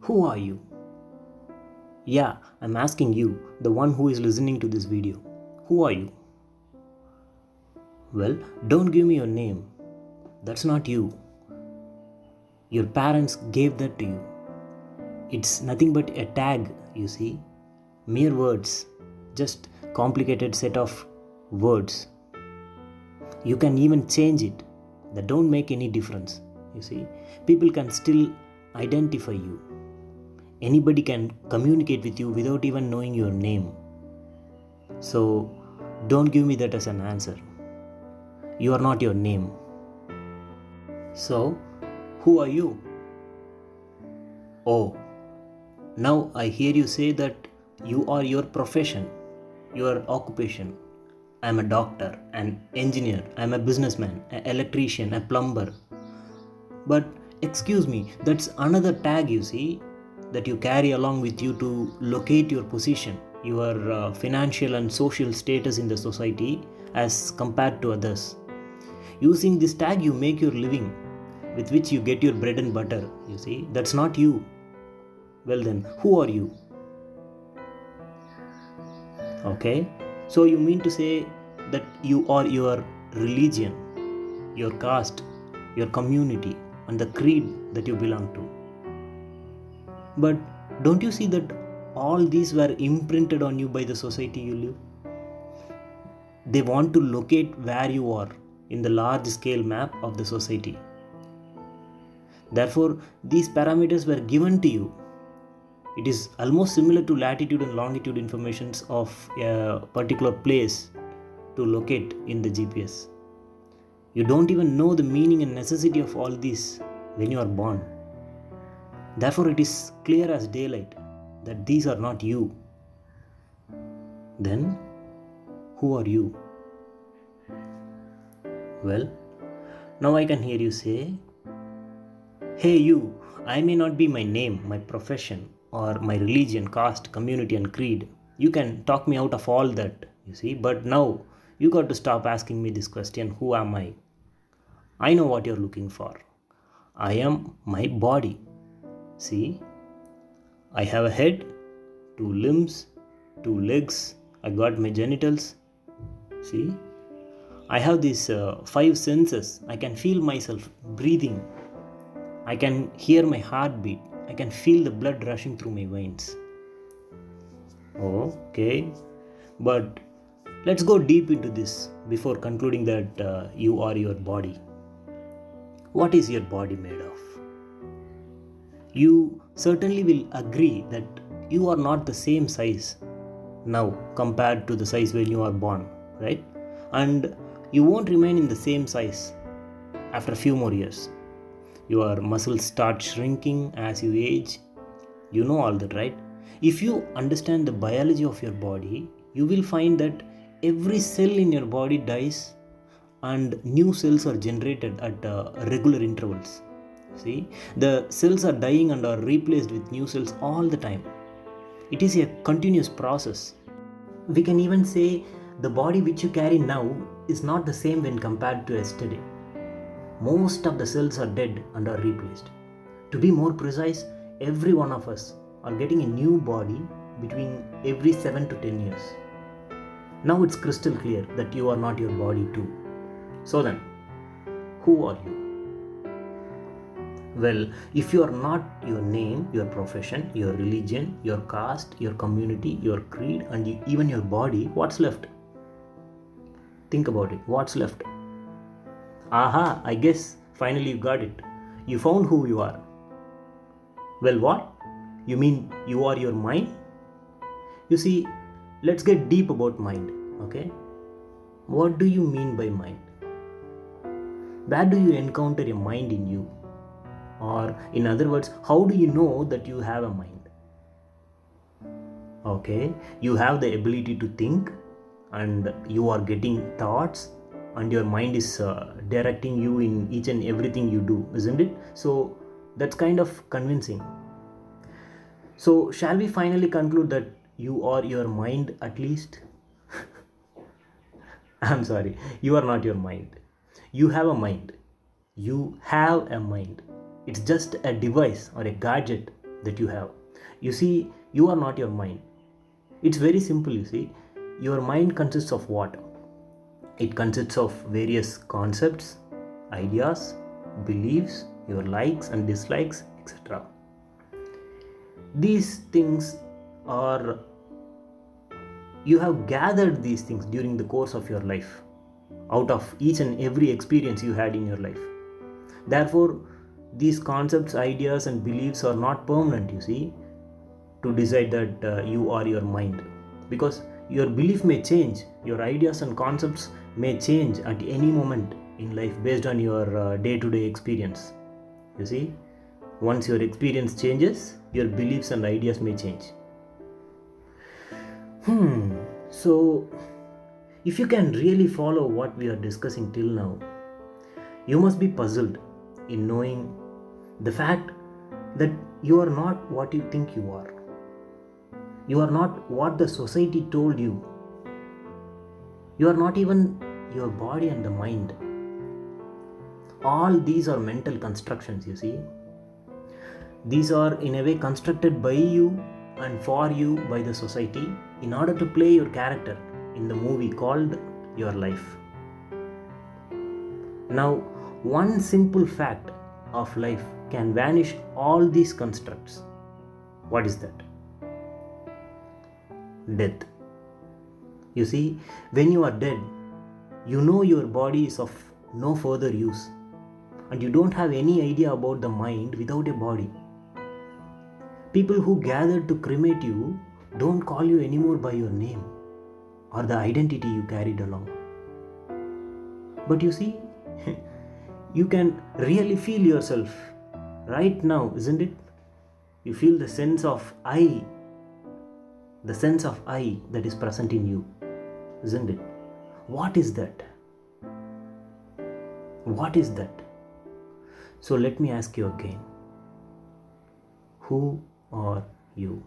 Who are you? Yeah, I'm asking you, the one who is listening to this video. Who are you? Well, don't give me your name. That's not you. Your parents gave that to you. It's nothing but a tag, you see. Mere words. Just complicated set of words. You can even change it. That don't make any difference. You see. People can still identify you. Anybody can communicate with you without even knowing your name. So don't give me that as an answer. You are not your name. So, who are you? Oh, now I hear you say that you are your profession, your occupation. I'm a doctor, an engineer, I'm a businessman, an electrician, a plumber. But excuse me, that's another tag you see that you carry along with you to locate your position, your financial and social status in the society as compared to others. Using this tag, you make your living with which you get your bread and butter. You see, that's not you. Well, then, who are you? Okay, so you mean to say that you are your religion, your caste, your community, and the creed that you belong to. But don't you see that all these were imprinted on you by the society you live? They want to locate where you are in the large scale map of the society. Therefore, these parameters were given to you. It is almost similar to latitude and longitude informations of a particular place to locate in the GPS. You don't even know the meaning and necessity of all this when you are born. Therefore, it is clear as daylight that these are not you. Then, who are you? Well, now I can hear you say, hey you, I may not be my name, my profession, or my religion, caste, community, and creed. You can talk me out of all that, you see, but now you got to stop asking me this question, who am I? I know what you're looking for. I am my body. See, I have a head, two limbs, two legs, I got my genitals. See, I have these five senses. I can feel myself breathing. I can hear my heartbeat. I can feel the blood rushing through my veins. Okay, but let's go deep into this before concluding that you are your body. What is your body made of? You certainly will agree that you are not the same size now compared to the size when you are born, right? And you won't remain in the same size after a few more years. Your muscles start shrinking as you age. You know all that, right? If you understand the biology of your body, you will find that every cell in your body dies and new cells are generated at regular intervals. See, the cells are dying and are replaced with new cells all the time. It is a continuous process. We can even say the body which you carry now is not the same when compared to yesterday. Most of the cells are dead and are replaced. To be more precise, every one of us are getting a new body between every 7 to 10 years. Now it's crystal clear that you are not your body too. So then, who are you? Well, if you are not your name, your profession, your religion, your caste, your community, your creed, and even your body, what's left? Think about it. What's left? Aha, I guess finally you got it. You found who you are. Well, what? You mean you are your mind? You see, let's get deep about mind, okay? What do you mean by mind? Where do you encounter a mind in you? Or, in other words, how do you know that you have a mind? Okay, you have the ability to think, and you are getting thoughts, and your mind is directing you in each and everything you do, isn't it? So, that's kind of convincing. So, shall we finally conclude that you are your mind at least? I'm sorry, you are not your mind. You have a mind. You have a mind. It's just a device or a gadget that you have. You see, you are not your mind. It's very simple, you see. Your mind consists of what? It consists of various concepts, ideas, beliefs, your likes and dislikes, etc. These things are, you have gathered these things during the course of your life, out of each and every experience you had in your life. Therefore, these concepts, ideas, and beliefs are not permanent, you see, to decide that you are your mind. Because your belief may change, your ideas and concepts may change at any moment in life based on your day-to-day experience. You see, once your experience changes, your beliefs and ideas may change. So, if you can really follow what we are discussing till now, you must be puzzled in knowing the fact that you are not what you think you are. You are not what the society told you. You are not even your body and the mind. All these are mental constructions, you see. These are in a way constructed by you and for you by the society in order to play your character in the movie called your life. Now, one simple fact of life can vanish all these constructs. What is that? Death. You see, when you are dead, you know your body is of no further use, and you don't have any idea about the mind without a body. People who gathered to cremate you don't call you anymore by your name or the identity you carried along. But you see, you can really feel yourself right now, isn't it? You feel the sense of I that is present in you, isn't it? What is that? What is that? So let me ask you again. Who are you?